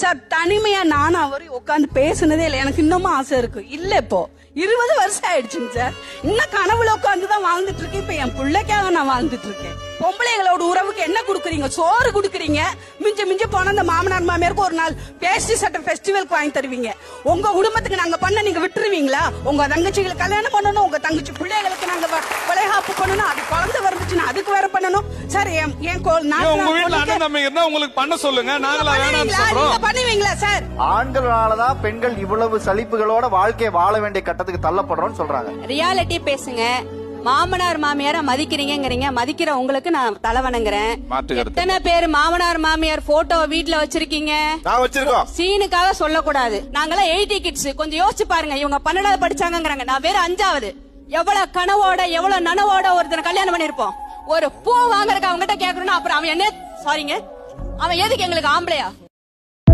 Sir தனிமையா நானும் அவரு உட்காந்து பேசுனதே இல்லை. எனக்கு இன்னமும் ஆசை இருக்கு. இல்ல இப்போ 20 வருஷம் ஆயிடுச்சுங்க சார். இன்னும் கனவுல உட்காந்துதான் வாழ்ந்துட்டு இருக்கேன். இப்ப என் பிள்ளைக்காக நான் வாழ்ந்துட்டு இருக்கேன். பொம்பளைங்களோட உறவுக்கு என்ன குடுக்குறீங்க? சோறு குடுக்குறீங்க. மிஞ்ச மிஞ்ச போன அந்த மாமனார் மாமியாருக்கு ஒரு நாள் பேஸ்ட்ரி சட்டை ஃபெஸ்டிவலுக்கு வாங்கி தருவீங்க. உங்க குடும்பத்துக்கு நாங்க பண்ண நீங்க விட்டுருவீங்களா? உங்க தங்கச்சிகளுக்கு கல்யாணம் பண்ணணும், உங்க தங்கச்சி பிள்ளைகளுக்கு நாங்க வளைகாப்பு பண்ணணும், அது குழந்தை வந்துச்சுன்னா அதுக்கு வேற பண்ணணும் சார். உங்களுக்கு பண்ண சொல்லுங்க, நாங்களா பண்ணுவீங்களா சார்? ஆண்களாலதான் பெண்கள் இவ்வளவு சலிப்புகளோட வாழ்க்கையை வாழ வேண்டிய கட்டத்துக்கு தள்ளப்படுறோம்னு சொல்றாங்க. ரியாலிட்டி பேசுங்க. மாமனார் மாமியார மதிக்கிறீங்க, மதிக்கிற உங்களுக்கு நான் தலை வணங்குறேன். எத்தனை பேர் மாமனார் மாமியார் போட்டோ வீட்டுல வச்சிருக்கீங்க? சீனுக்காக சொல்லக்கூடாது. நாங்களாம் 80 கிட்ஸ். கொஞ்சம் யோசிச்சு பாருங்க. இவங்க 12வது படிச்சாங்கிறாங்க, நான் வேற 5வது. எவ்வளவு கனவோட எவ்வளவு நனவோட ஒருத்தனை கல்யாணம் பண்ணிருப்போம். ஒரு பூ வாங்குறதுக்கு அவங்ககிட்ட கேக்குறோம்னா அப்புறம் அவன் என்ன சாரிங்க, அவன் எதுக்கு எங்களுக்கு ஆம்பளையா?